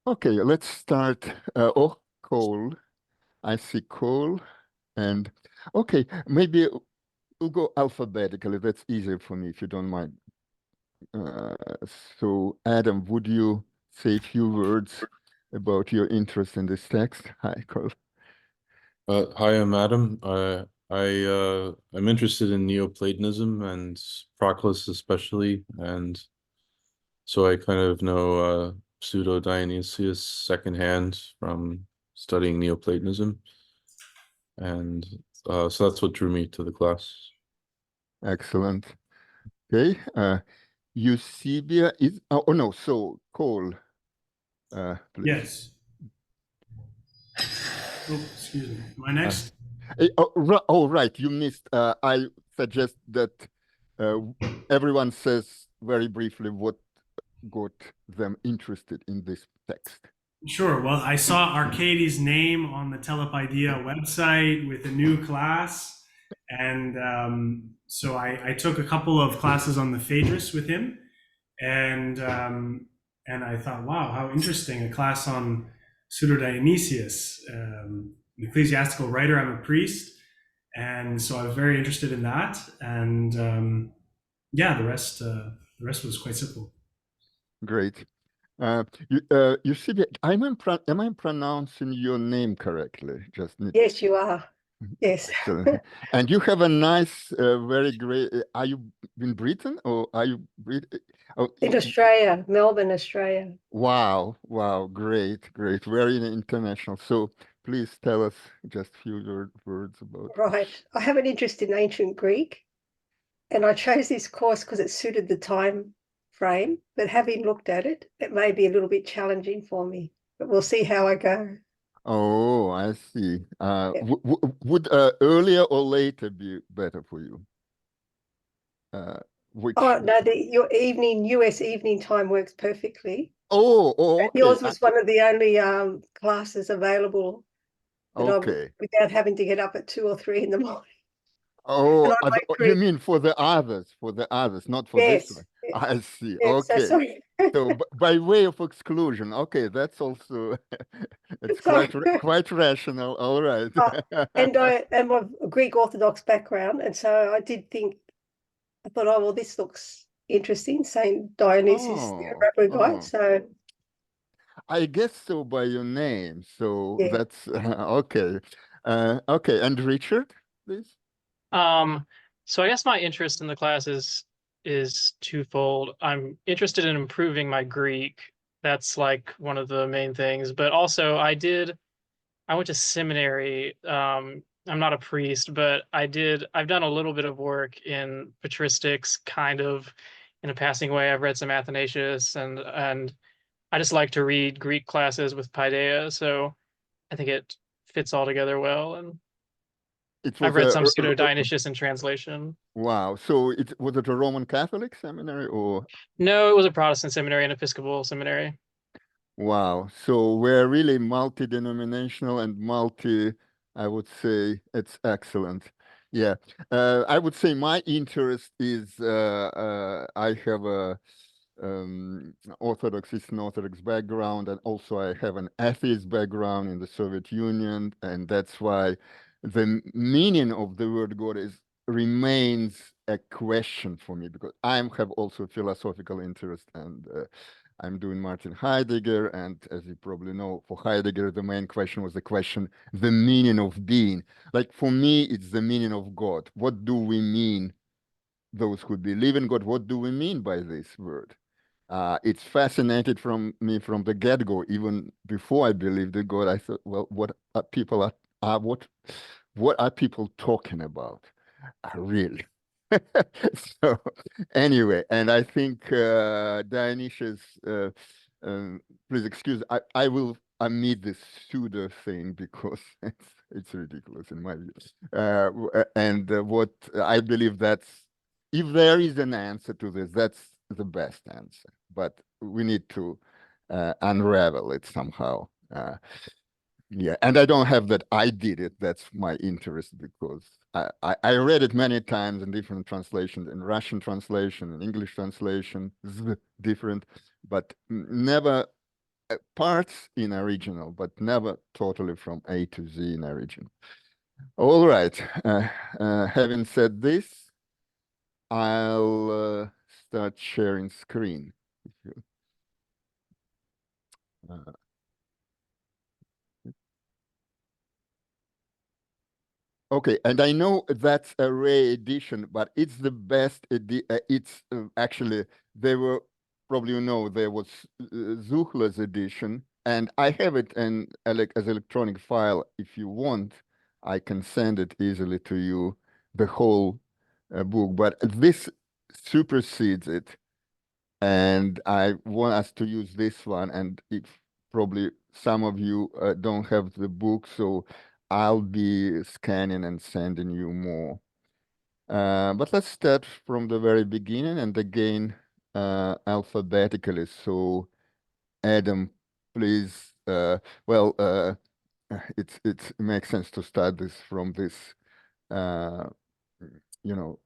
Okay, let's start. Oh, Cole. I see Cole. And okay, maybe we'll go alphabetically. That's easier for me if you don't mind. Uh, so, Adam, would you say a few words about your interest in this text? Hi, Cole. Hi, I'm Adam. I'm interested in Neoplatonism and Proclus especially, and so I kind of know Pseudo Dionysius secondhand from studying Neoplatonism, and so that's what drew me to the class. Excellent. Okay. Eusebia is, oh no, so Cole, please. Yes. Oh, excuse me. My Uh, next. oh, right, you missed. I suggest that uh, everyone says very briefly what got them interested in this text. Sure. Well, I saw Arcadie's name on the Telepaideia website with a new class. And so I took a couple of classes on the Phaedrus with him. And, um, and I thought, wow, how interesting. A class on Pseudo Dionysius, an ecclesiastical writer. I'm a priest. And so I was very interested in that. And yeah, the rest was quite simple. Great. Eusebia, am I pronouncing your name correctly? Just need. Yes, you are. Yes. Excellent. And you have a nice, very great. Are you in Britain or are you Brit? Oh, In Australia, Melbourne, Australia. wow, wow, great, great, very international. So please tell us just a few words about. Right. I have an interest in ancient Greek, and I chose this course because it suited the time frame. But having looked at it, it may be a little bit challenging for me. But we'll see how I go. Oh, I see. Yeah. Would earlier or later be better for you? Uh, which? Oh no, your evening US evening time works perfectly. Oh, okay. Yours was one of the only classes available that I Okay. without having to get up at 2 or 3 in the morning. And Oh, I went you through. mean for the others, not for this Yes. one. I see. Yes. So Okay. sorry. So by way of exclusion, okay, that's also it's Sorry. quite rational. All right. And I am of a Greek Orthodox background, and so I did think, I thought, oh well, this looks interesting, Saint Dionysius the Oh, Areopagite. oh, So I guess so by your name. So yeah, that's okay. Okay, and Richard, please. Um, so I guess my interest in the class is twofold. I'm interested in improving my Greek. That's like one of the main things. But also I went to seminary. I'm not a priest, but I've done a little bit of work in patristics, kind of in a passing way. I've read some Athanasius and I just like to read Greek classes with Paideia, so I think it fits all together well. And It I've was read a some Pseudo Dionysius in translation. wow. So it was it a Roman Catholic seminary or No, it was a Protestant seminary, an Episcopal seminary. wow. So we're really multi-denominational and I would say it's excellent. Yeah. I would say my interest is I have a Eastern Orthodox background, and also I have an atheist background in the Soviet Union, and that's why the meaning of the word God is remains a question for me because I have also philosophical interest and I'm doing Martin Heidegger, and as you probably know, for Heidegger, the main question was the meaning of being. Like for me, it's the meaning of God. What do we mean, those who believe in God? What do we mean by this word? It's fascinated from me from the get-go. Even before I believed in God, I thought, well, what are people talking about? Really? So anyway, and I think Dionysius, please excuse, I will omit this pseudo thing because it's ridiculous in my view. And what I believe that's, if there is an answer to this, that's the best answer. But we need to unravel it somehow. Yeah, and I don't have that I did it. That's my interest because I read it many times in different translations, in Russian translation, in English translation, different, but never parts in original, but never totally from A to Z in original. All right. Having said this, I'll start sharing screen. If you, okay, and I know that's a rare edition, but it's the best. It's actually, they were, probably you know, there was Zuchler's edition, and I have it as electronic file. If you want, I can send it easily to you, the whole book, but this supersedes it. And I want us to use this one. And if probably some of you don't have the book, so I'll be scanning and sending you more. But let's start from the very beginning and again alphabetically. So Adam, please. It makes sense to start this from this, you know,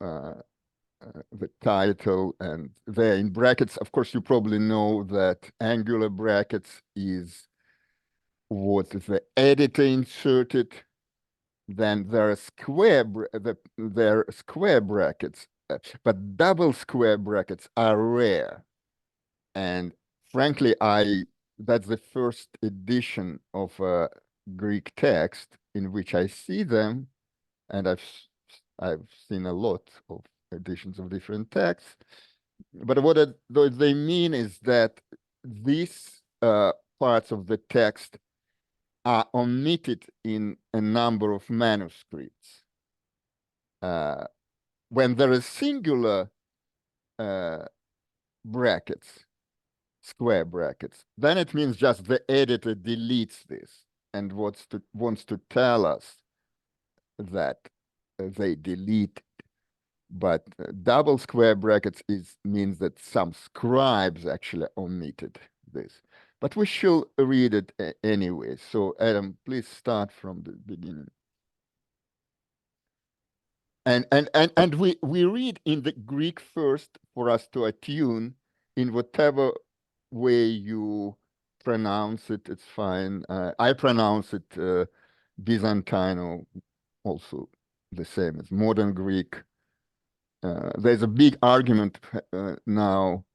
the title, and there in brackets, of course, you probably know that angular brackets is what the editor inserted. Then there are there are square brackets, but double square brackets are rare. And frankly, that's the first edition of a Greek text in which I see them, and I've seen a lot of editions of different texts. But what they mean is that these parts of the text are omitted in a number of manuscripts. When there is singular brackets, square brackets, then it means just the editor deletes this and wants to tell us that they delete. But double square brackets means that some scribes actually omitted this. But we shall read it anyway. So Adam, please start from the beginning. And we read in the Greek first for us to attune in whatever way you pronounce it. It's fine. I pronounce it Byzantine, also the same as modern Greek. There's a big argument now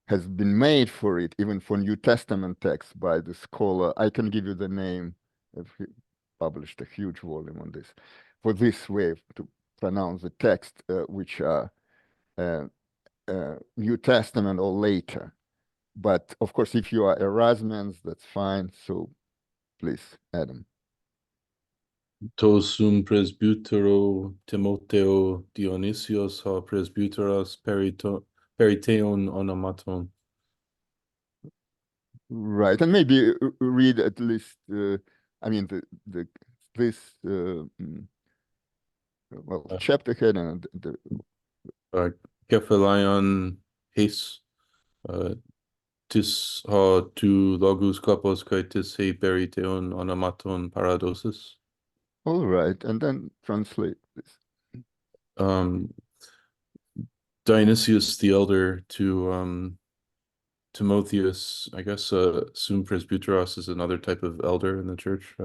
has been made for it, even for New Testament texts by the scholar. I can give you the name. He published a huge volume on this, for this way to pronounce the text, which are New Testament or later. But of course, if you are Erasmians, that's fine. So please, Adam. To sum presbytero Timoteo Dionysios ha presbyteros periteon onomaton. Right, and maybe read at least. I mean, this chapter head and the Kephalion His tis ha tu logus kopos kai tis he periteon onomaton paradosis. All right, and then translate this. Dionysius the Elder to Timotheus, I guess sum presbyteros is another type of elder in the church.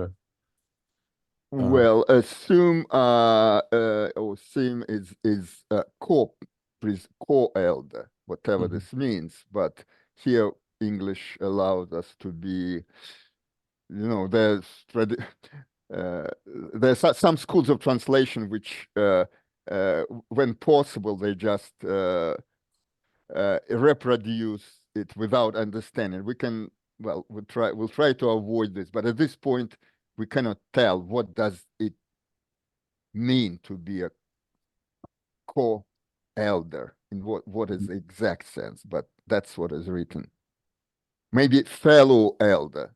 Well, assume or sim is co-elder, whatever this means. But here English allows us to be, you know, there's some schools of translation which, when possible, they just reproduce it without understanding. We'll try to avoid this, but at this point, we cannot tell what does it mean to be a co-elder, in what is the exact sense, but that's what is written. Maybe fellow elder,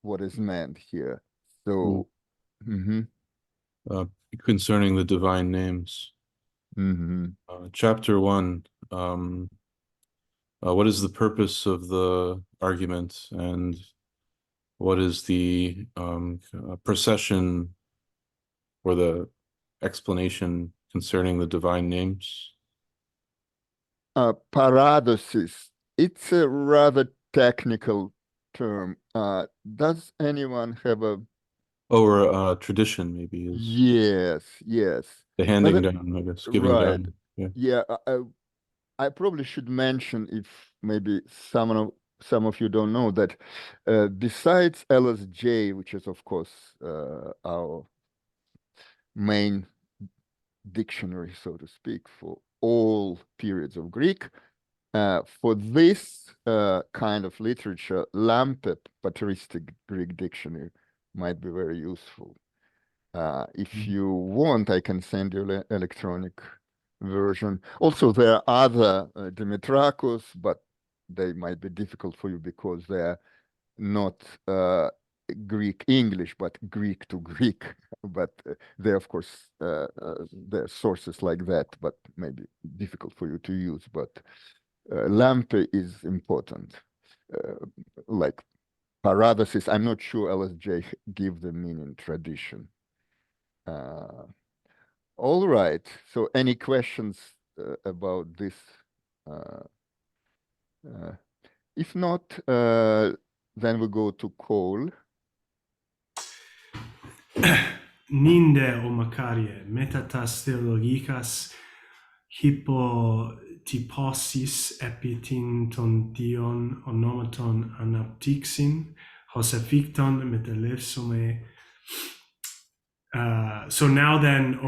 what is meant here. So concerning the divine names. Chapter 1, what is the purpose of the argument, and what is the procession or the explanation concerning the divine names? Paradosis It's a rather technical term. Does anyone have a Or tradition maybe is yes, yes. the handing But down, I guess, giving right. down. Yeah. Yeah, I probably should mention, if maybe some of you don't know, that besides LSJ, which is of course our main dictionary, so to speak, for all periods of Greek, for this kind of literature, Lampe patristic Greek dictionary might be very useful. If you want, I can send you electronic version. Also, there are other Dimitrakos, but they might be difficult for you because they're not Greek English, but Greek to Greek. But they're, of course, there are sources like that, but maybe difficult for you to use. But Lampe is important. Like parathesis, I'm not sure LSJ give the meaning tradition. All right. So any questions about this? If not, then we go to Cole. Ninde o Makarie, metatas theologikas, hypotyposis epitin ton dion onomaton anaptixin, hoseficton metalesome. So now then,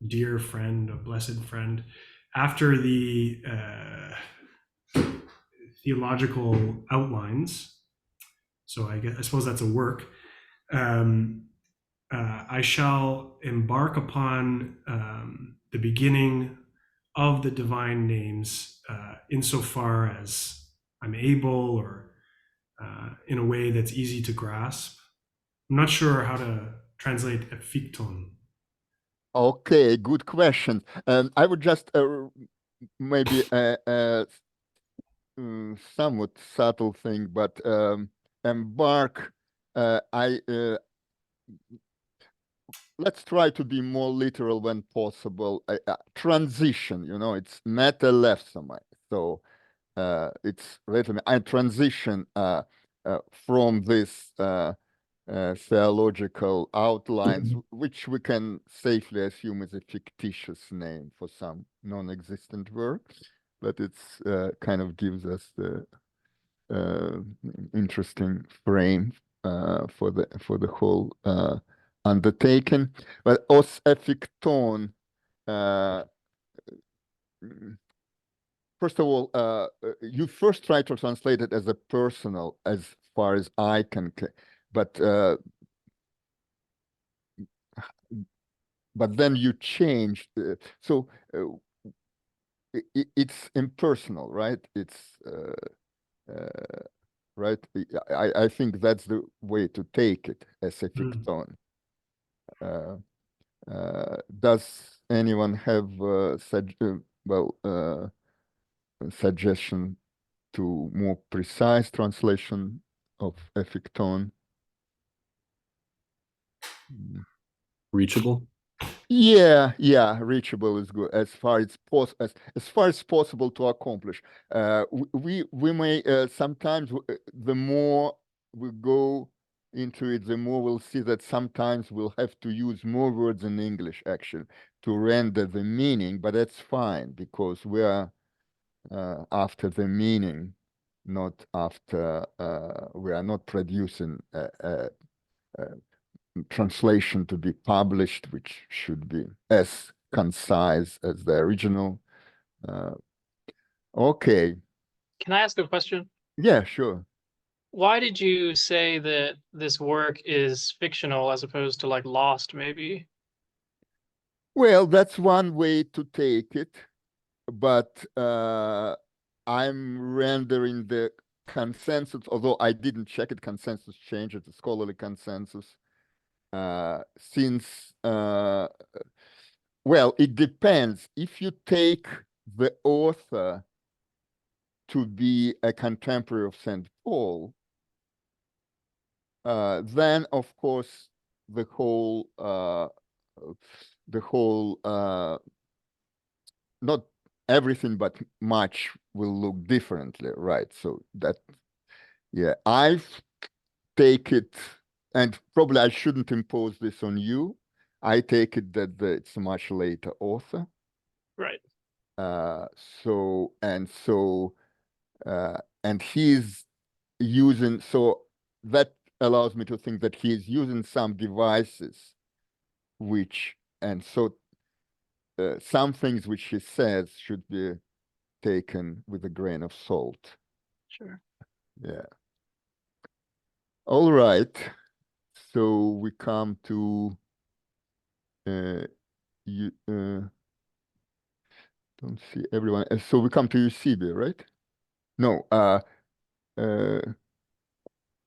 dear friend, a blessed friend, after the theological outlines, so I suppose that's a work, I shall embark upon the beginning of the divine names insofar as I'm able, or in a way that's easy to grasp. I'm not sure how to translate epicton. Okay, good question. I would just maybe somewhat subtle thing, but embark. Let's try to be more literal when possible. Transition, it's metalefsomai. So it's written. I transition from this theological outlines, which we can safely assume is a fictitious name for some non-existent work, but it's kind of gives us the interesting frame for the whole undertaking. But os efficton, first of all, you first try to translate it as a personal, as far as I can, but then you changed. So it's impersonal, right? It's right. I think that's the way to take it as a ficton. Does anyone have suggestion to more precise translation of effecton? Reachable? Yeah, reachable is good as far as possible to accomplish. We may sometimes the more we go into it, the more we'll see that sometimes we'll have to use more words in English actually to render the meaning, but that's fine because we are after the meaning, not after we are not producing a translation to be published, which should be as concise as the original. Okay. Can I ask a question? Yeah, sure. Why did you say that this work is fictional as opposed to like lost, maybe? Well, that's one way to take it, but I'm rendering the consensus, although I didn't check it, consensus changed, it's a scholarly consensus. Since, well, it depends. If you take the author to be a contemporary of St. Paul, then of course the whole not everything but much will look differently, right? So that, yeah, I take it, and probably I shouldn't impose this on you. I take it that it's a much later author. Right. So and he's using, so that allows me to think that he is using some devices which, and so some things which he says should be taken with a grain of salt. Sure. Yeah. All right. So we come to you. Don't see everyone. So we come to Eusebius, right? No.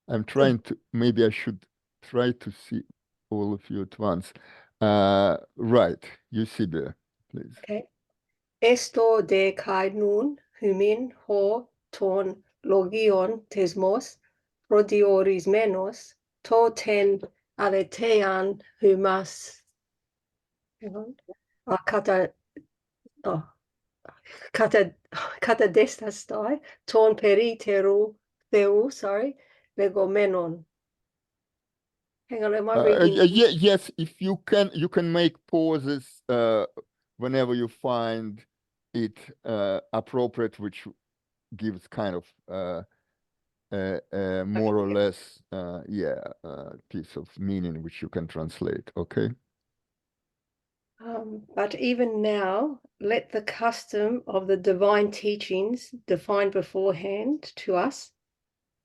I'm trying to. Maybe I should try to see all of you at once. Right. Eusebius, please. Okay. Esto de kai nun humin ho ton logion tesmos prodioris menos to ten alethean humas kata kata destastai ton periteru theu, sorry, legomenon. Hang on, am I reading? Yes, if you can make pauses whenever you find it appropriate, which gives kind of more or less piece of meaning which you can translate. Okay. But even now, let the custom of the divine teachings defined beforehand to us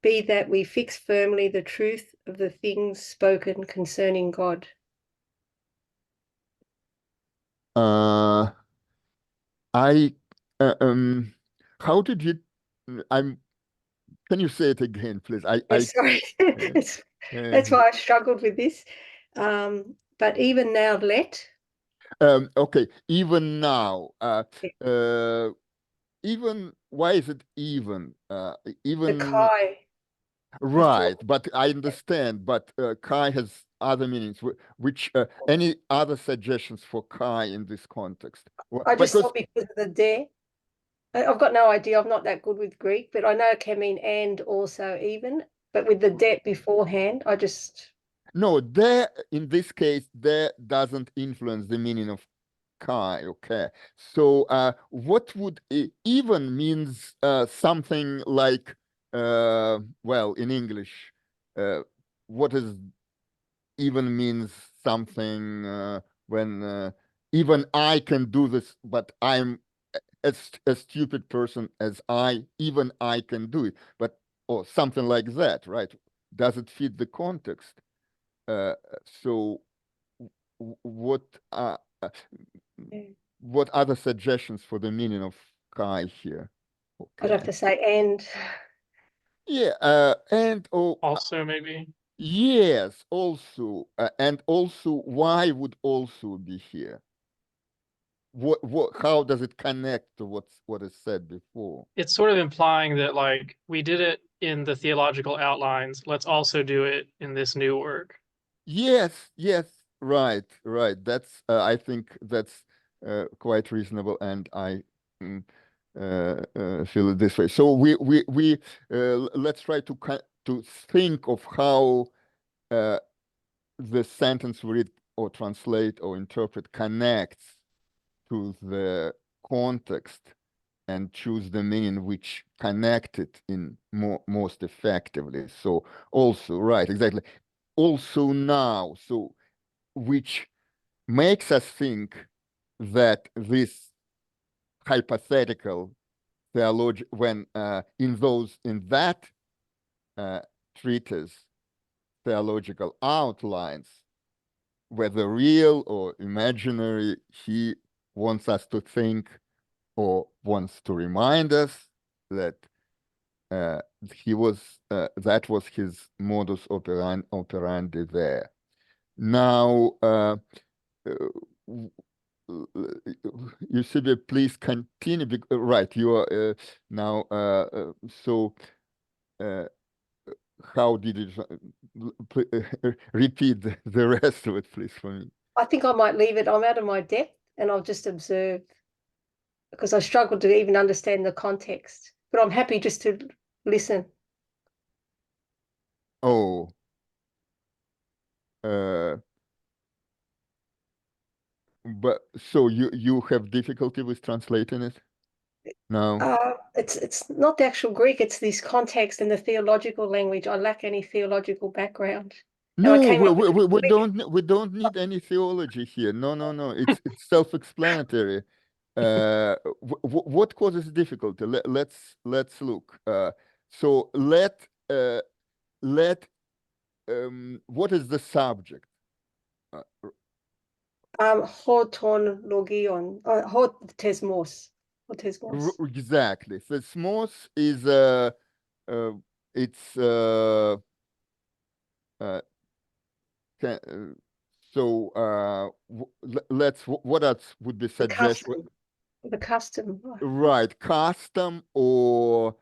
be that we fix firmly the truth of the things spoken concerning God. How did you? Can you say it again, please? Sorry, that's why I struggled with this. But even now, okay, even now, even, why is it even? Even, the Kai. right, but I understand, but Kai has other meanings. Which any other suggestions for Kai in this context? I just Because thought because of the de. I've got no idea. I'm not that good with Greek, but I know it can mean and also even. But with the det beforehand, I just. no, there in this case, there doesn't influence the meaning of Kai. Okay, so what would even means something like well, in English, what is even means something when even I can do this, but I'm a stupid person as even I can do it, but or something like that, right? Does it fit the context? So what what other suggestions for the meaning of Kai here? I'd have to say and. Yeah, and Also, maybe. yes, also, and also, why would also be here? How does it connect to what is said before? It's sort of implying that, like, we did it in the theological outlines. Let's also do it in this new work. Yes, right. That's I think that's quite reasonable, and I feel it this way. So we let's try to think of how the sentence we read or translate or interpret connects to the context and choose the meaning which connect it in most effectively. So also, right, exactly. Also now, so which makes us think that this hypothetical theology, when in that treatise, theological outlines, whether real or imaginary, he wants us to think or wants to remind us that that was his modus operandi there. Now, Eusebius, please continue. Right, you are now. So, how did it? Repeat the rest of it, please, for me. I think I might leave it. I'm out of my depth, and I'll just observe. because I struggled to even understand the context. But I'm happy just to listen. Oh, uh, but so you have difficulty with translating it? No. It's not the actual Greek, it's this context and the theological language. I lack any theological background. And I No, came up with we don't need any theology here. No. It's self-explanatory. What causes difficulty? Let's look. So let what is the subject? Hoton logion, hot tesmos. Exactly. Thesmos is it's can, so let's what else would be The suggestion? custom. The custom. Right, custom or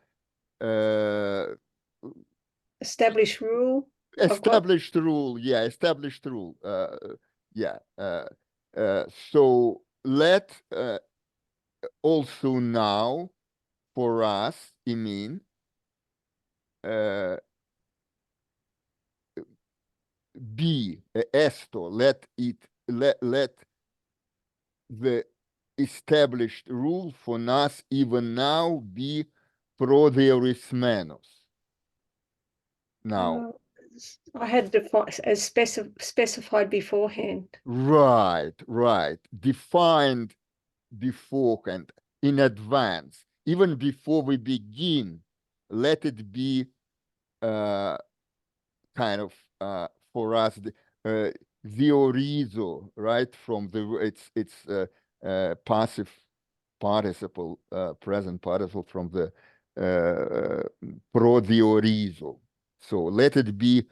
uh, Established rule. established rule. Yeah, established rule. Yeah. So let also now for us, I mean, uh, be esto. Let the established rule for us even now be prodeorismenos. Now, I had defined as specified beforehand. right. Defined beforehand, in advance, even before we begin, let it be kind of for us the orizo, right? From the it's passive participle, present participle from the pro the orizo. So let it be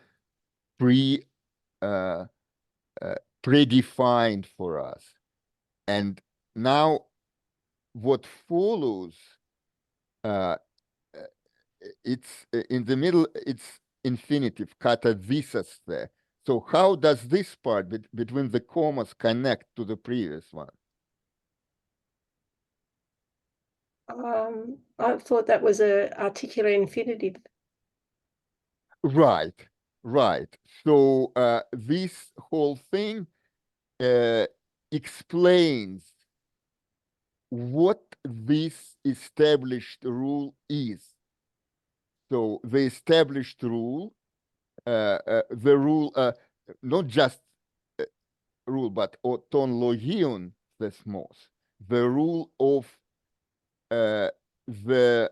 pre uh, predefined for us. And now what follows, uh, it's in the middle, it's infinitive, katadzisaste. So how does this part between the commas connect to the previous one? I thought that was a articular infinitive. Right. So this whole thing explains what this established rule is. So the established rule, the rule, not just rule, but ton logion thesmos, the rule of the,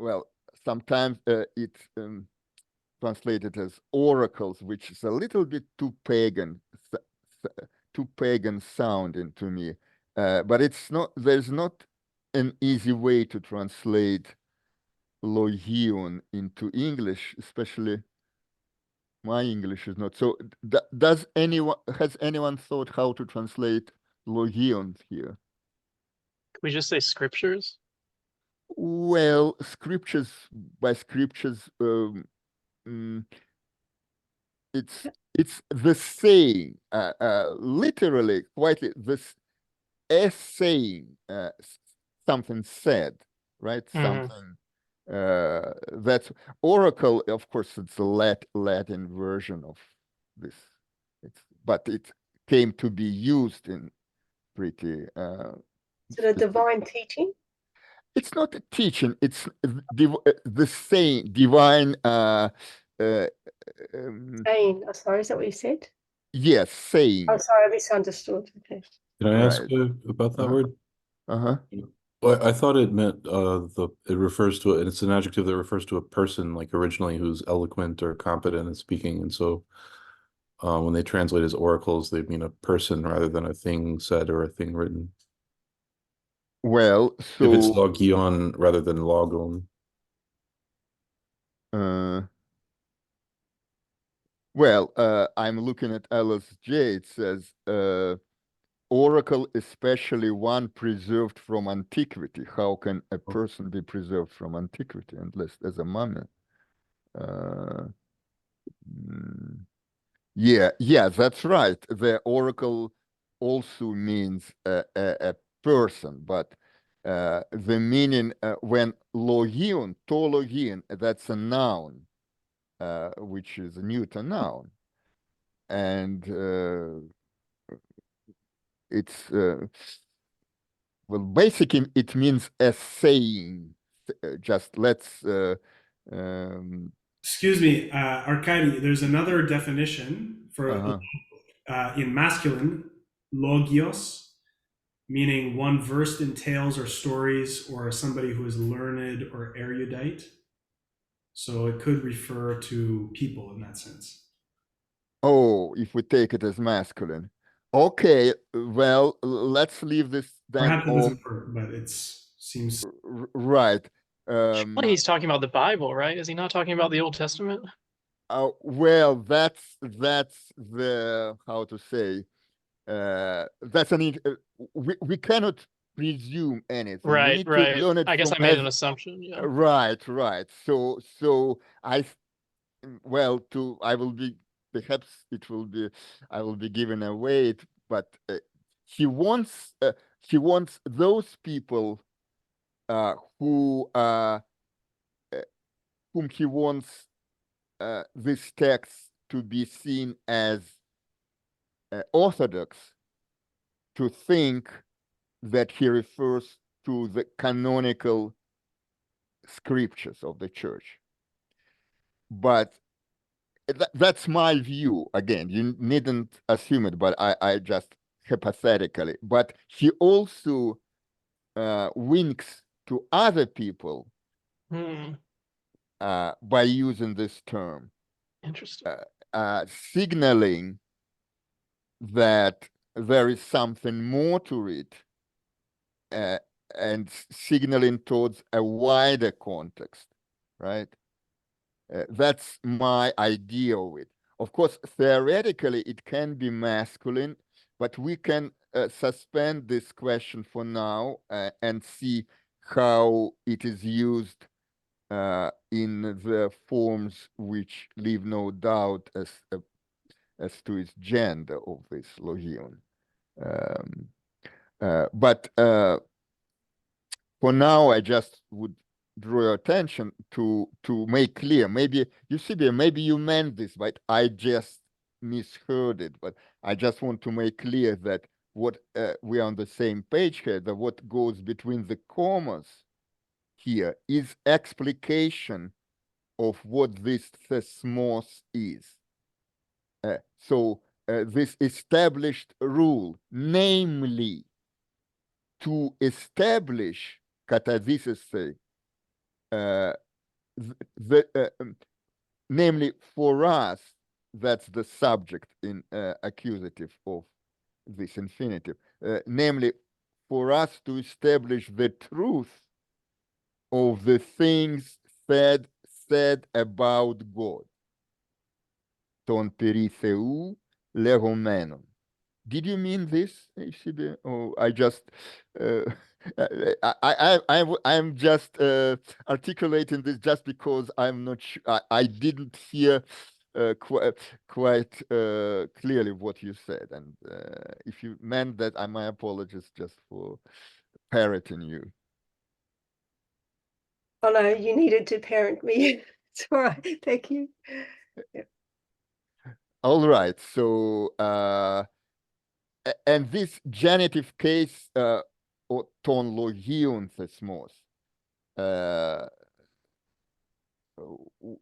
well, sometimes it's translated as oracles, which is a little bit too pagan sounding to me. But it's not, there's not an easy way to translate logion into English, especially my English is not. So has anyone thought how to translate logion here? Can we just say scriptures? Well, scriptures by scriptures, it's the saying, literally, quite this as saying something said, right? Something that's oracle. Of course, it's a Latin version of this. But it came to be used in pretty. Is it a divine teaching? It's not a teaching. It's the saying, divine. Saying. Oh, sorry, is that what you said? Yes, saying. Oh, sorry, I misunderstood. Okay. Can I ask Right. about that Uh-huh. word? Uh-huh. Well, I thought it meant it refers to it's an adjective that refers to a person like originally who's eloquent or competent in speaking, and so when they translate as oracles, they mean a person rather than a thing said or a thing written. Well, If it's so logion rather than logon. I'm looking at LSJ. It says oracle, especially one preserved from antiquity. How can a person be preserved from antiquity unless as a mummy? Yeah, that's right. The oracle also means a person, but the meaning when logion, to logion, that's a noun, which is a neuter noun, and it's well, basically it means a saying. Just let's Excuse me, Arkady, there's another definition for in masculine, logios, meaning one versed in tales or stories, or somebody who is learned or erudite. So it could refer to people in that sense. Oh, if we take it as masculine. Okay, well, let's leave this then. Perhaps it doesn't work, but it seems right. Surely he's talking about the Bible, right? Is he not talking about the Old Testament? Well, that's the, how to say, that's we cannot presume anything. We Right, need right. to learn it I guess I from made an assumption. Yeah. Right. So well, I will be, perhaps it will be, I will be given away, but he wants those people who whom he wants this text to be seen as orthodox, to think that he refers to the canonical scriptures of the church. But that's my view. Again, you needn't assume it, but I just hypothetically. But he also winks to other people by using this term. Interesting. Signaling that there is something more to it, and signaling towards a wider context, right? That's my idea of it. Of course, theoretically, it can be masculine, but we can suspend this question for now and see how it is used in the forms which leave no doubt as to its gender of this logion. But for now, I just would draw your attention to make clear. Maybe maybe you meant this, but I just misheard it. But I just want to make clear that what we are on the same page here. That what goes between the commas here is explication of what this thesmos is. So this established rule, namely to establish, katathesis, namely for us, that's the subject in accusative of this infinitive, namely for us to establish the truth of the things said about God. Ton peritheu legomenon. Did you mean this, HCB? Or I just I'm just articulating this just because I'm not sure. I didn't hear quite clearly what you said, and if you meant that, my apologies just for parroting you. Oh no, you needed to parent me. It's all right. Thank you. Yeah. All right. So and this genitive case, or ton logion thesmos,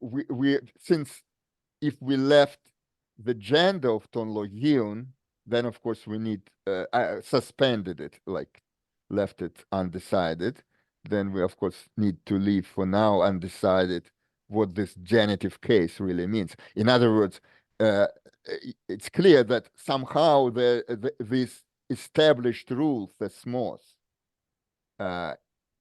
we since if we left the gender of ton logion, then of course we need suspended it, like left it undecided. Then we of course need to leave for now undecided what this genitive case really means. In other words, it's clear that somehow this established rule, thesmos,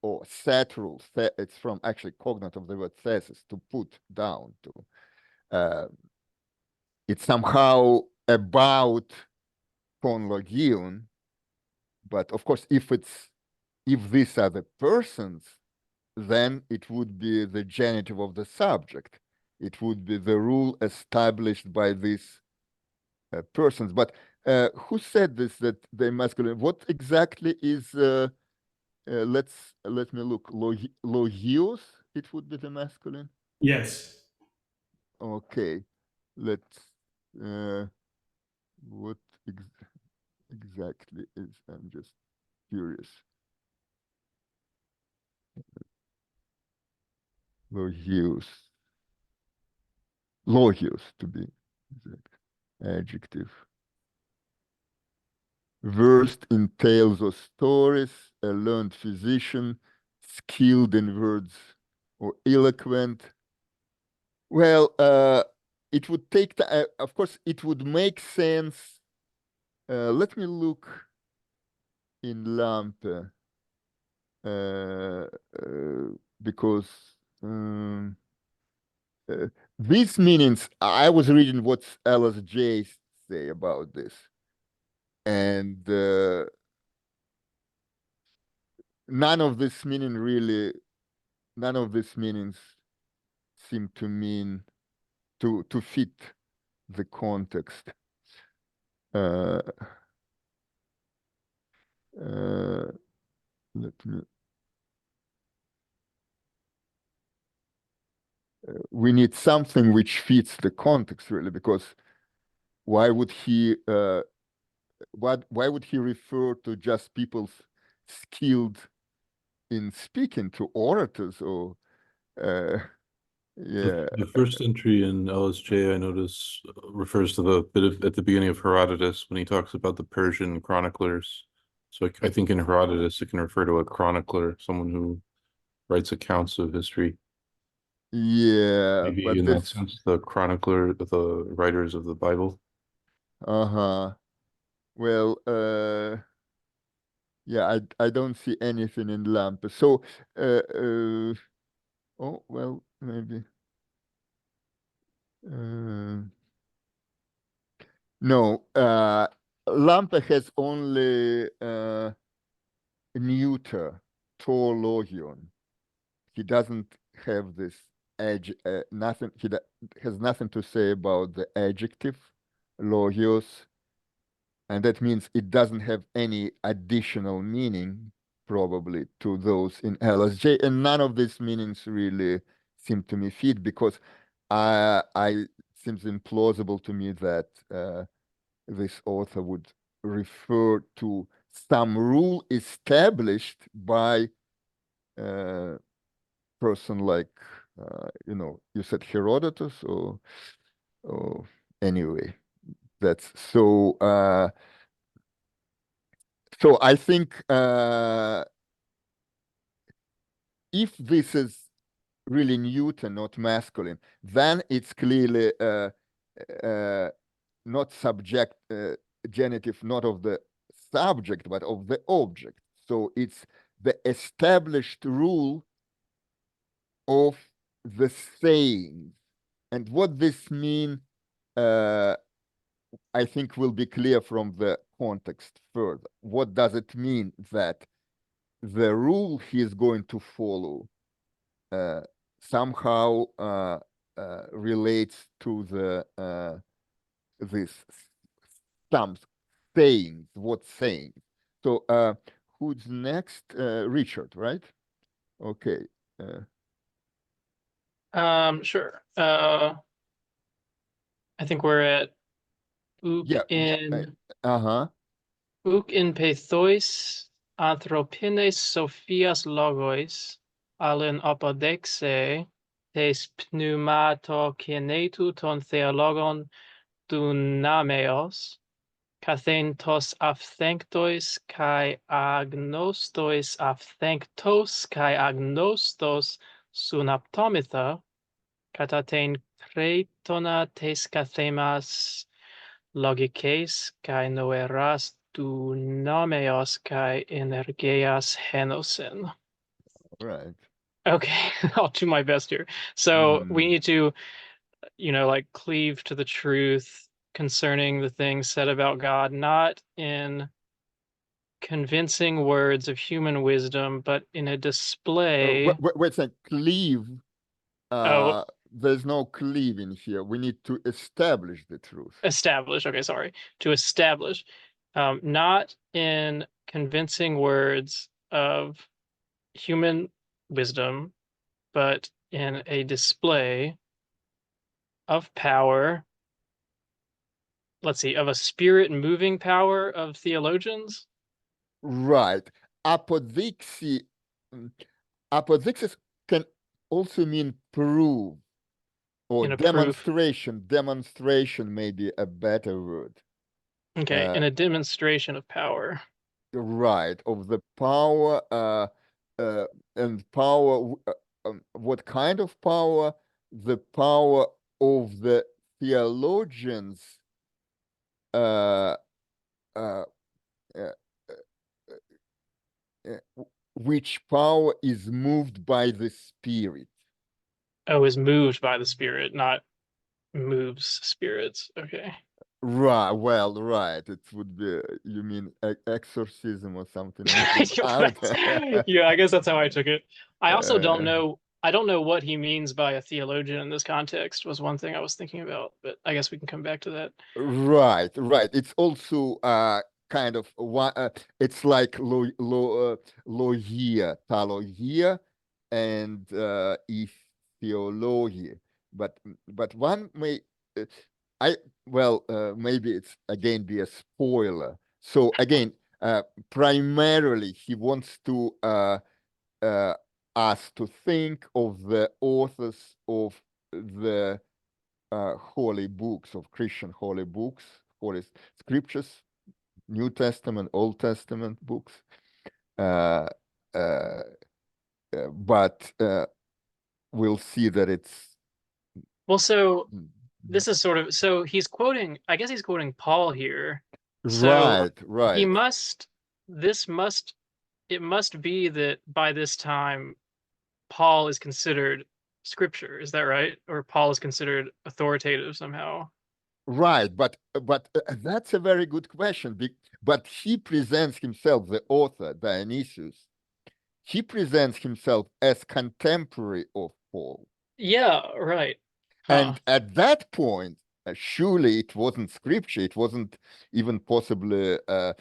or set rules, it's from actually cognate of the word thesis, to put down, to it's somehow about ton logion, but of course if these are the persons, then it would be the genitive of the subject. It would be the rule established by these persons. But Who said this, that they're masculine? What exactly is, let me look, logios, it would be the masculine? Yes. Okay, let's, what exactly is, I'm just curious. Logios. Logios, to be exact. Adjective. Versed in tales or stories, a learned physician, skilled in words or eloquent. Well, it would take, of course, it would make sense. Let me look in Lampe, because these meanings, I was reading what LSJ say about this. And none of this meaning really, none of these meanings seem to mean to fit the context. Let me. We need something which fits the context, really, because why would he? Why would he refer to just people skilled in speaking, to orators, or yeah? The first entry in LSJ I notice refers to the bit of at the beginning of Herodotus when he talks about the Persian chroniclers. So I think in Herodotus it can refer to a chronicler, someone who writes accounts of history. Yeah, Maybe but in that this, sense, the chronicler, the writers of the Bible. uh-huh. Well, yeah, I don't see anything in Lampe. So, oh, well, maybe. No, Lampe has only neuter, to logion. He doesn't have this edge, nothing, has nothing to say about the adjective, logios, and that means it doesn't have any additional meaning, probably, to those in LSJ, and none of these meanings really seem to me fit, because it seems implausible to me that this author would refer to some rule established by a person like, you said Herodotus, or anyway, that's so. So I think if this is really neuter, not masculine, then it's clearly not subject, genitive, not of the subject, but of the object. So it's the established rule of the saying. And what this means, I think, will be clear from the context further. What does it mean that the rule he is going to follow somehow relates to the this some saying, what saying? So who's next? Richard, right? Okay. Sure. I think we're at uk Yeah. in Uh-huh. uk in Peithois anthropines Sophias logos allen apodexe tes pneumato kinetu ton theologon dunameos kathentos apthenktois kai agnostois apthenktos kai agnostos sunaptomitha katatein kretona tes kathemas logikes kai noeras dunameos kai energeias henosin. Right. Okay, I'll do my best here. So we Mm. need to, like cleave to the truth concerning the things said about God, not in convincing words of human wisdom, but in a display. Wait a second. Cleave. Oh, there's no cleaving here. We need to establish the truth. Establish. Okay, sorry. To establish, not in convincing words of human wisdom, but in a display of power. Let's see, of a spirit moving power of theologians. Right. Apodixi, apodixis can also mean prove or In a proof. demonstration. Demonstration may be a better word. Okay, in a demonstration of power. Right, of the power and power. What kind of power? The power of the theologians. Uh, uh, uh, which power is moved by the spirit. Oh, is moved by the spirit, not moves spirits. Okay. Right, well, right. It would be, you mean exorcism or something out. Yeah, I guess that's how I took it. I also don't Uh, know. I don't know what he means by a theologian in this context, was one thing I was thinking about, but I guess we can come back to that. Right, right. It's also kind of it's like logia, theologia, and theology. But one may uh, I well maybe it's again be a spoiler. So again, primarily he wants to uh, us to think of the authors of the holy books, of Christian holy books, holy scriptures, New Testament, Old Testament books. Uh, uh, but we'll see that it's Well, so mm, this is sort of, so he's quoting, I guess he's quoting Paul here. So right, he right, must, it must be that by this time Paul is considered scripture. Is that right? Or Paul is considered authoritative somehow? right. But that's a very good question. But he presents himself, the author Dionysius. He presents himself as contemporary of Paul. Yeah, right. Huh. And at that point, surely it wasn't scripture. It wasn't even possibly. I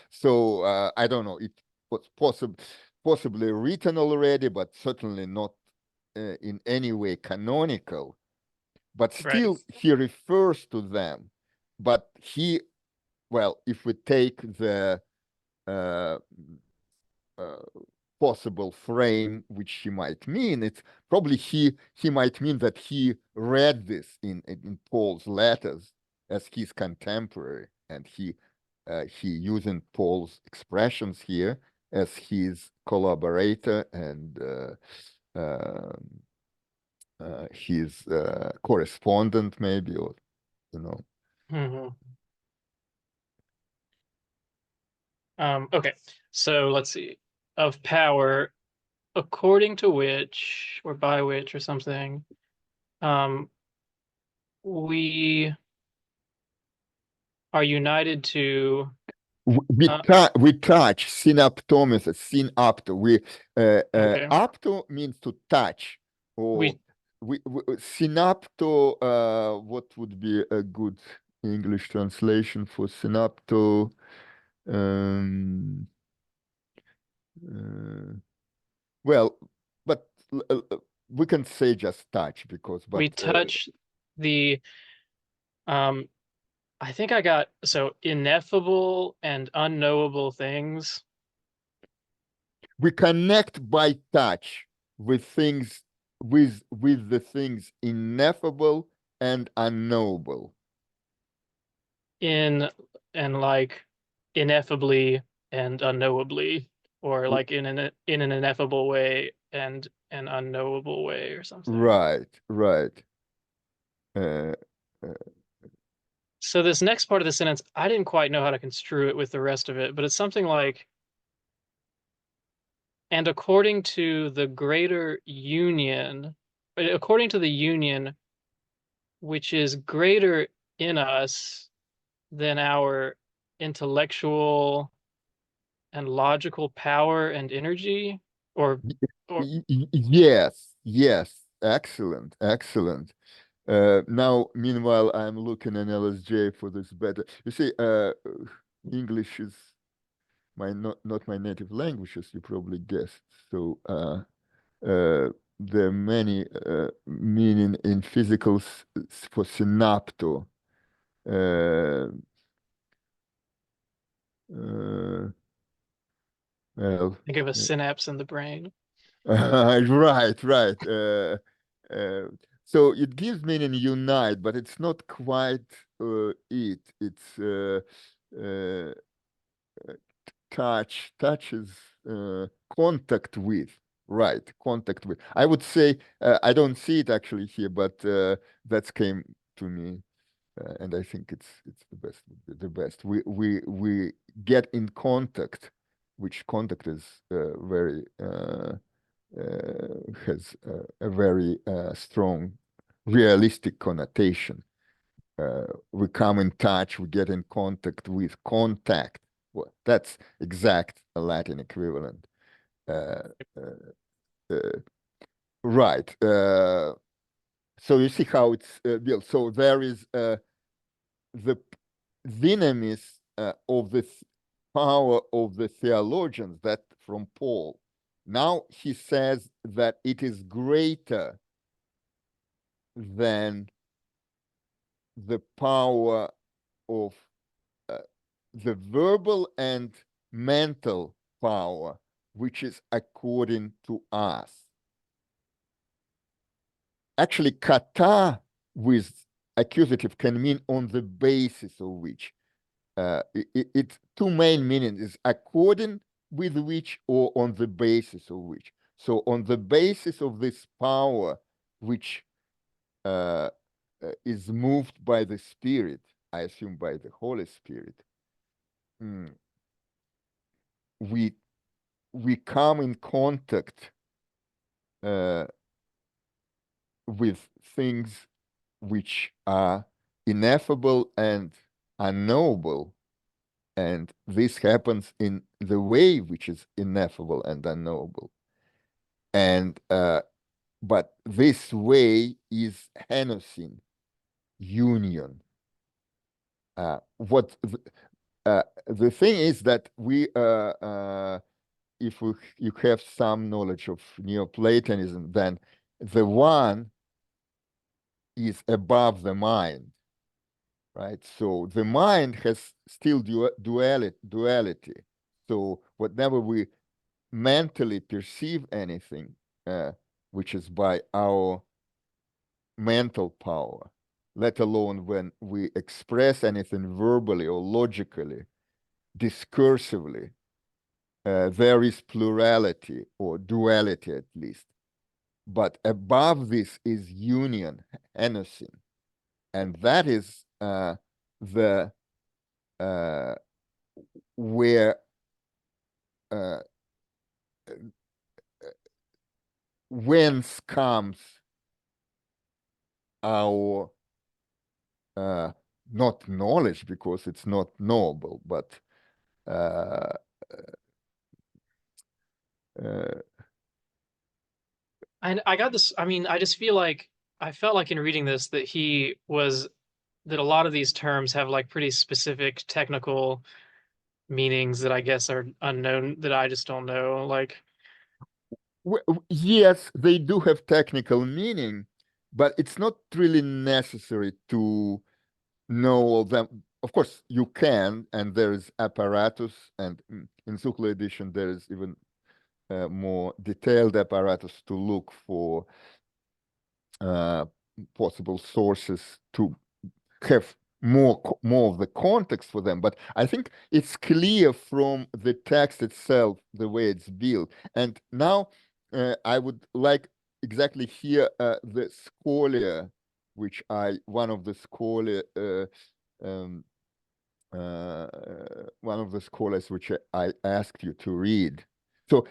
don't know. It was possibly written already, but certainly not in any way canonical. But Right. still, he refers to them. But if we take the uh, uh, possible frame which he might mean, it's probably he might mean that he read this in Paul's letters as his contemporary, and he using Paul's expressions here as his collaborator and his correspondent, maybe, or you know. Mhm. Okay, so let's see. Of power, according to which, or by which, or something, we are united to. We touch synaptomesis, synapto. Okay, Apto means to touch, or synapto. What would be a good English translation for synapto? Um, uh, well, but we can say just touch because, we but touch the I think I got, so ineffable and unknowable things. we connect by touch with things, with the things ineffable and unknowable. In and like ineffably and unknowably, or like in an ineffable way and an unknowable way or something. Right, right. Uh, uh, So this next part of the sentence, I didn't quite know how to construe it with the rest of it, but it's something like, and according to the greater union, according to the union which is greater in us than our intellectual and logical power and energy, or yes, yes. Excellent, excellent. Now, meanwhile, I'm looking in LSJ for this better. You see, English is not my native language, as you probably guessed. So there are many meaning in physical for synapto. Well, Think of a synapse in the brain. right, right. So it gives meaning unite, but it's not quite it. It's uh, touch. Touch is contact with. Right, contact with. I would say I don't see it actually here, but that came to me, and I think it's the best. The best. We get in contact, which contact is very. Has a very strong realistic connotation. We come in touch, we get in contact with contact. Well, that's exact Latin equivalent. Uh, right. So you see how it's built. So there is the dynamis of the power of the theologians, that from Paul. Now he says that it is greater than the power of the verbal and mental power, which is according to us. Actually, kata with accusative can mean on the basis of which. It's two main meanings: is according with which or on the basis of which. So on the basis of this power, which is moved by the Spirit, I assume by the Holy Spirit, we come in contact with things which are ineffable and unknowable, and this happens in the way which is ineffable and unknowable. And but this way is Henosin, union. The thing is that we, if you have some knowledge of Neoplatonism, then the one is above the mind, right? So the mind has still duality. So whenever we mentally perceive anything, which is by our mental power, let alone when we express anything verbally or logically, discursively, there is plurality or duality at least. But above this is union, enosin. And that is the where whence comes our not knowledge, because it's not knowable, but I got this. I mean, I just feel like I felt like in reading this that that a lot of these terms have like pretty specific technical meanings that I guess are unknown that I just don't know. Like, yes, they do have technical meaning, but it's not really necessary to know all them. Of course, you can, and there is apparatus, and in Zuhla edition, there is even more detailed apparatus to look for possible sources to have more of the context for them. But I think it's clear from the text itself the way it's built. And now I would like exactly here the scholia, which one of the scholars which I asked you to read. So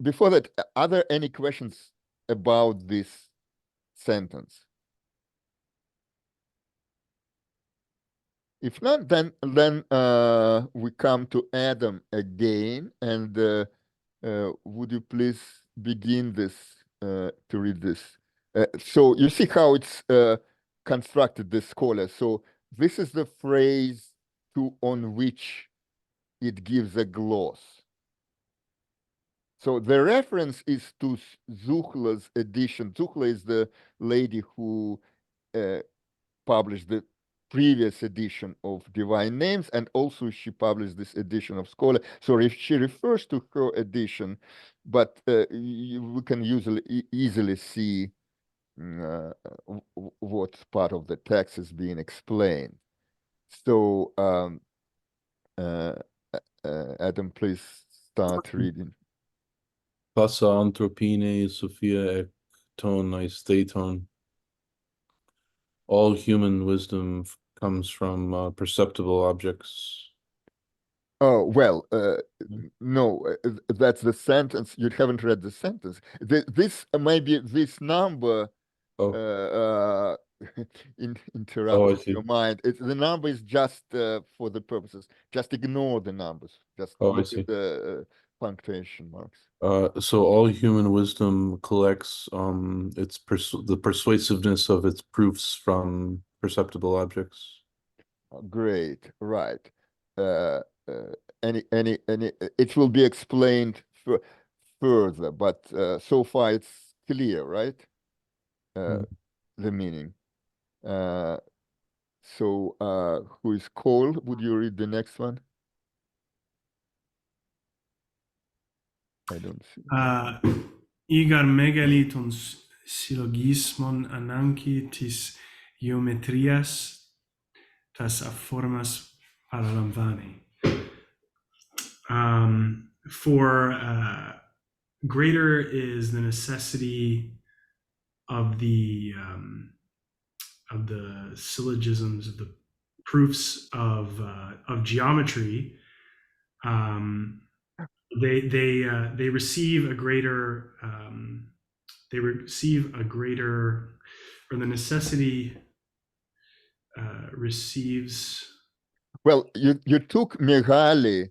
before that, are there any questions about this sentence? If not, then we come to Adam again, and would you please begin this to read this? So you see how it's constructed, the scholar. So this is the phrase on which it gives a gloss. So the reference is to Zuchla's edition. Zuchla is the lady who published the previous edition of Divine Names, and also she published this edition of Scholar. So if she refers to her edition, but we can easily see what part of the text is being explained. So Adam, please start reading. Passa anthropine Sophia ek ton aistaton. All human wisdom comes from perceptible objects. Oh, well, no, that's the sentence. You haven't read the sentence. This maybe this number interrupts your mind. The number is just for the purposes. Just ignore the numbers. Just look at the punctuation marks. So all human wisdom collects the persuasiveness of its proofs from perceptible objects. Great, right. It will be explained further, but so far it's clear, right? The meaning. So who is Cole? Would you read the next one? I don't see. Igar megaliton syllogismon ananki tis geometrias tas formas paralamvane. For greater is the necessity of the syllogisms, of the proofs of geometry. They receive a greater or the necessity receives. Well, you took megali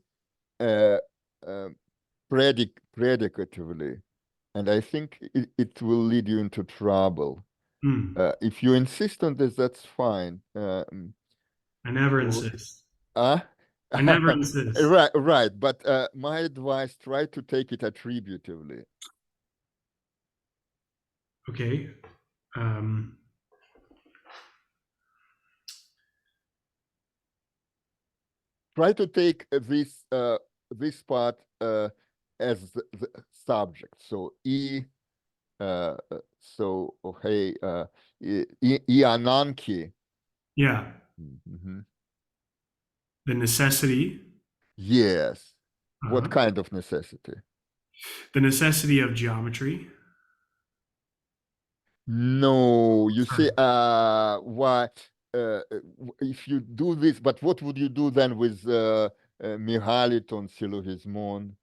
predicatively, and I think it will lead you into trouble. If you insist on this, that's fine. I never insist. I never insist. Right. But my advice: try to take it attributively. Okay. Try to take this part as the subject. So hey, ananki. Yeah. The necessity. Yes. What kind of necessity? The necessity of geometry. No, you see, why? If you do this, but what would you do then with Mihaliton syllogismon?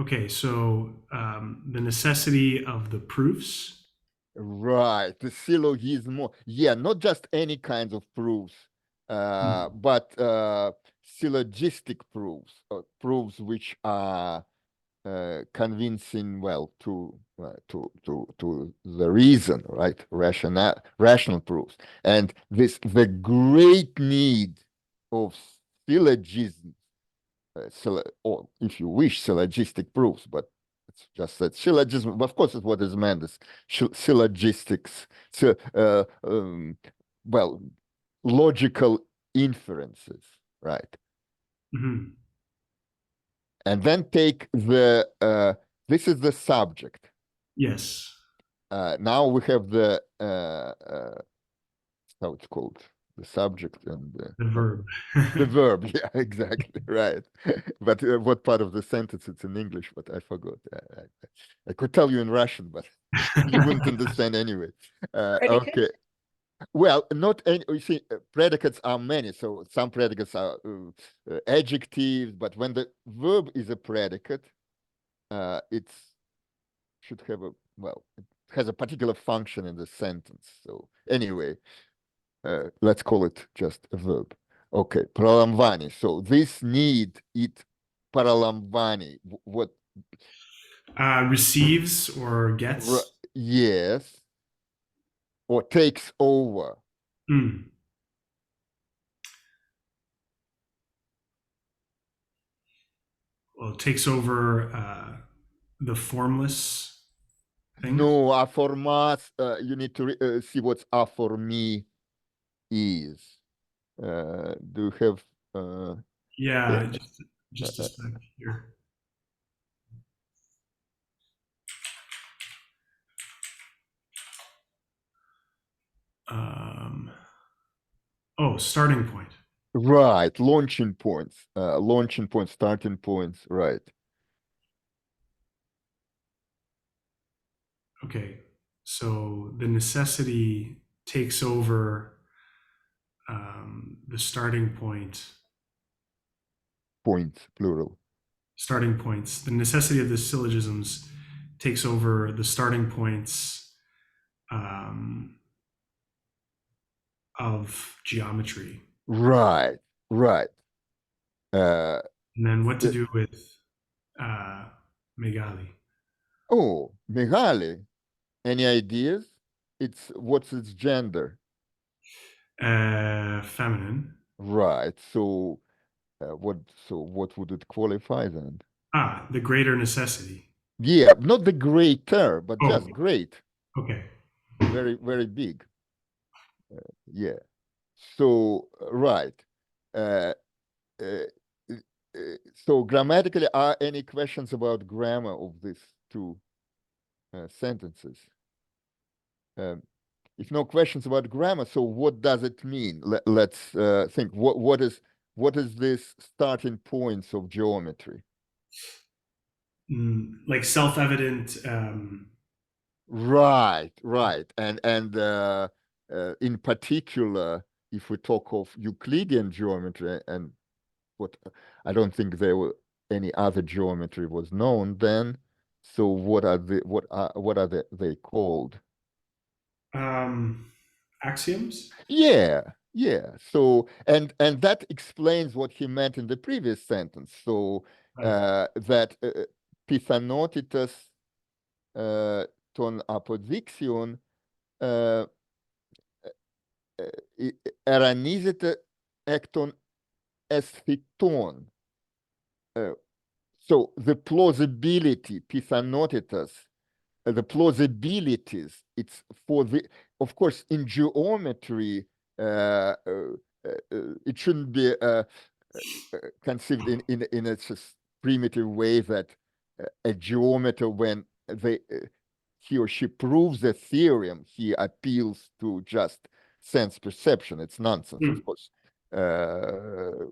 Okay, so the necessity of the proofs. Right, the syllogismon. Yeah, not just any kinds of proofs, but syllogistic proofs, proofs which are convincing, well, to the reason, right? Rational proofs, and the great need of syllogism, or if you wish, syllogistic proofs, but it's just that syllogism. Of course, is what is meant as syllogistics. So, well, logical inferences, right? And then take the, this is the subject. Yes. Now we have the, how it's called, the subject and the verb. The verb, yeah, exactly, right. But what part of the sentence it's in English, but I forgot. I could tell you in Russian, but you wouldn't understand anyway. Okay. Well, not any, you see, predicates are many. So some predicates are adjectives, but when the verb is a predicate, it should have a, well, it has a particular function in the sentence. So anyway, let's call it just a verb. Okay, paralamvani. So this need, it paralamvani. What? Receives or gets. Yes, or takes over. Mm. Well, it takes over the formless thing. No, aformas, you need to see what aformi is. Do you have Yeah, uh, just a sec here. Oh, starting point. right, launching points, starting points, right. Okay, so the necessity takes over the starting point. Points, plural. Starting points. The necessity of the syllogisms takes over the starting points of geometry. Right, right. Uh, And then what to the- do with Megali? oh, Megali, any ideas? What's its gender? Feminine. Right. So what would it qualify then? The greater necessity. Yeah, not the greater, but Oh, just great. okay. Very, very big. Yeah. So right. Uh, uh, uh, so grammatically, are any questions about grammar of these two sentences? Um, if no questions about grammar, so what does it mean? Let's think. What is this starting points of geometry? Like self-evident. Right, and in particular, if we talk of Euclidean geometry, and what I don't think there were any other geometry was known then. So what are they called? Axioms. Yeah, yeah. So and that explains what he meant in the previous sentence. So that Pisannotitas ton apodixion eranizete ecton estheton. So the plausibility, Pisannotitas, the plausibilities, it's for the, of course, in geometry, it shouldn't be conceived in a just primitive way that a geometer, when he or she proves a theorem, he appeals to just sense perception. It's nonsense, of course. The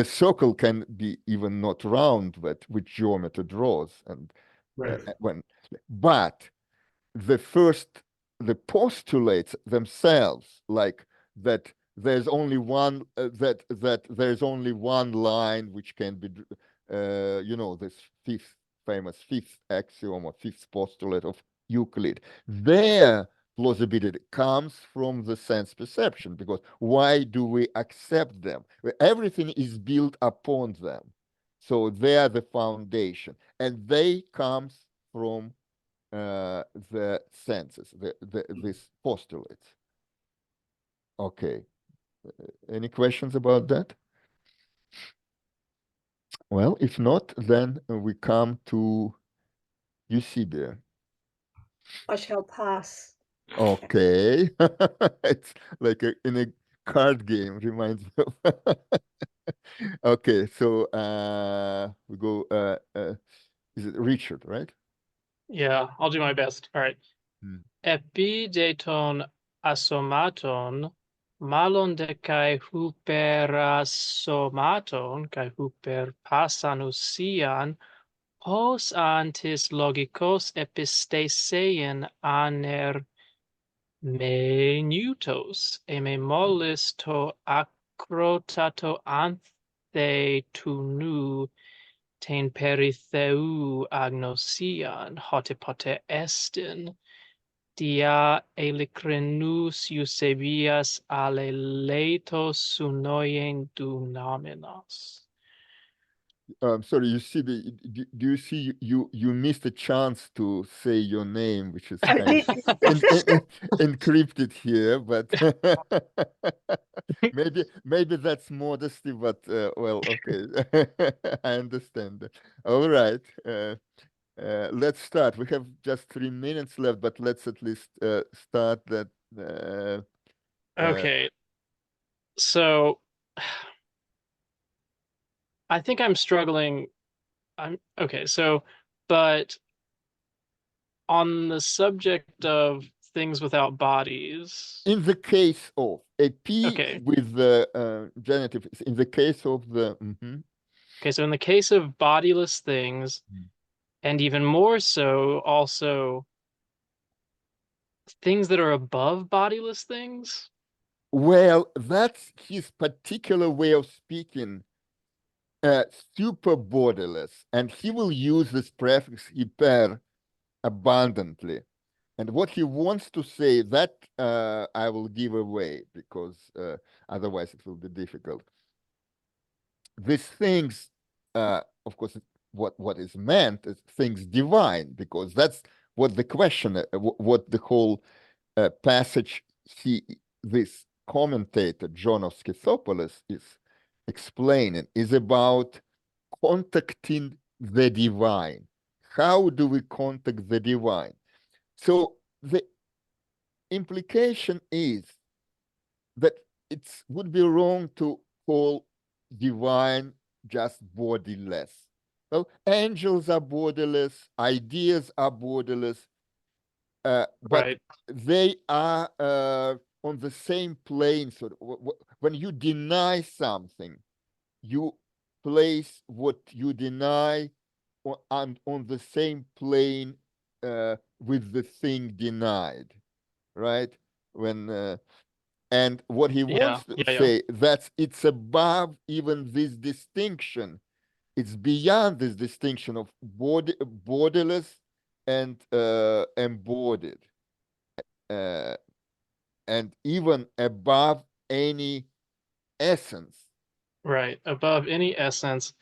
circle can be even not round, but which geometer draws, and Right. but the postulates themselves, like that there's only one that there's only one line which can be this famous fifth axiom or fifth postulate of Euclid. Their plausibility comes from the sense perception, because why do we accept them? Everything is built upon them, so they are the foundation, and they comes from the senses, these postulates. Okay. Any questions about that? Well, if not, then we come to Eusebius. I shall pass. Okay. It's like in a card game, reminds me of. Okay, so we go, is it Richard, right? Yeah, I'll do my best. All right. Hmm. Epideton asomaton malon de kai huperasomaton kai huperpasanusian os antis logikos epistesein aner menutos me mollis to acrotato anthe tu nu ten peritheu agnosian hotipote estin dia elicrenus Eusebius ale leitos sunoien dunamenos. Sorry, you see do you see you missed a chance to say your name, which is I kind of did. encrypted here, but maybe that's modesty, but well, okay. I understand that. All right. Let's start. We have just 3 minutes left, but let's at least start that. Okay. So I think I'm struggling. I'm okay. So, but on the subject of things without bodies, In the case of a P okay. with the genitive, in the case of the Okay, so in the case of bodiless things, and even more so, also things that are above bodiless things. well, that's his particular way of speaking, super borderless, and he will use this prefix hyper abundantly. And what he wants to say, that I will give away because otherwise it will be difficult. These things, of course, what is meant is things divine, because that's what the question, what the whole passage this commentator John of Scythopolis is explaining is about contacting the divine. How do we contact the divine? So the implication is that it would be wrong to call divine just bodiless. Well, angels are borderless, ideas are borderless, but Right. they are on the same plane. So when you deny something, you place what you deny on the same plane with the thing denied, right? When and what he Yeah. wants to Yeah. say that it's above even this distinction. It's beyond this distinction of borderless and embodied, and even above any essence. Right. Above any essence.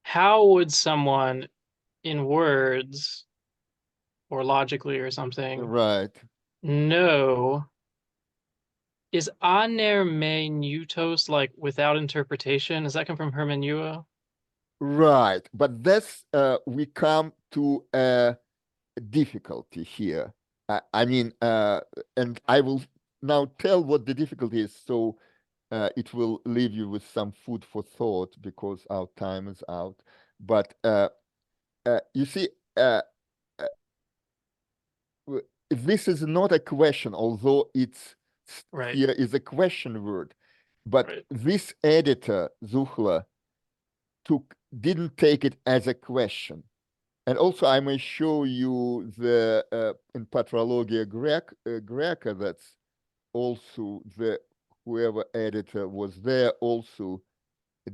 How would someone in words or logically or something Right. know, is anermeneutos like without interpretation? Does that come from hermeneuo? Right. But that's we come to a difficulty here. I mean, and I will now tell what the difficulty is, so it will leave you with some food for thought because our time is out. But you see, this is not a question, although it's Right. here is a question word. But Right. this editor, Zuchla, didn't take it as a question. And also, I may show you the in Patrologia Greca, that's also the whoever editor was there also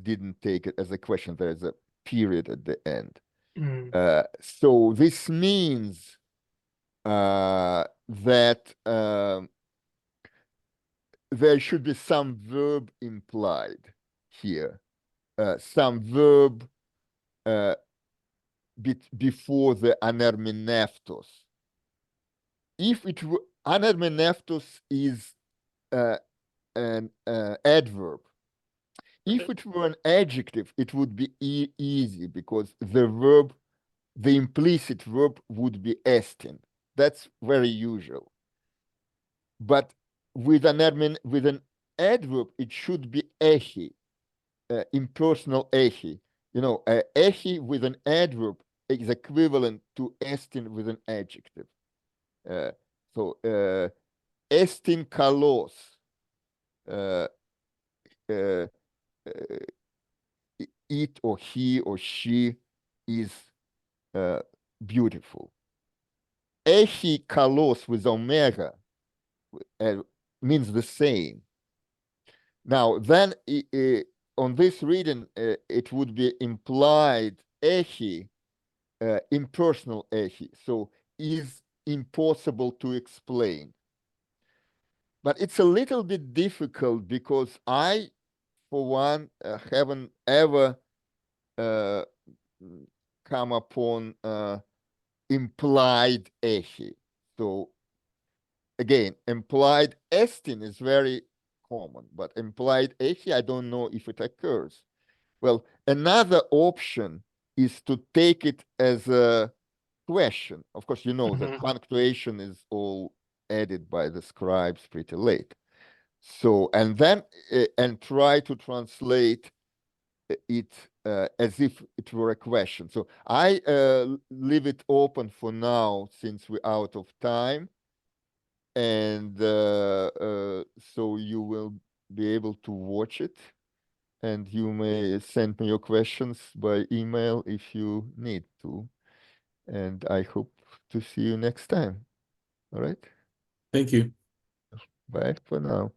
didn't take it as a question. There is a period at the end. So this means that there should be some verb implied here, some verb before the anermeneftos. If it were anermeneftos is an adverb. If it were an adjective, it would be easy because the implicit verb would be estin. That's very usual. But with an adverb, it should be echi, impersonal echi. You know, echi with an adverb is equivalent to estin with an adjective. So estin kalos, it or he or she is beautiful. Echi kalos with omega means the same. Now, then on this reading, it would be implied echi, impersonal echi, so is impossible to explain. But it's a little bit difficult because I, for one, haven't ever come upon implied echi. So again, implied estin is very common, but implied echi, I don't know if it occurs. Well, another option is to take it as a question. Of course, you know that punctuation is all added by the scribes pretty late. So, and then, and try to translate it as if it were a question. So I leave it open for now since we're out of time. And so you will be able to watch it. And you may send me your questions by email if you need to. And I hope to see you next time. All right. Thank you. Bye for now.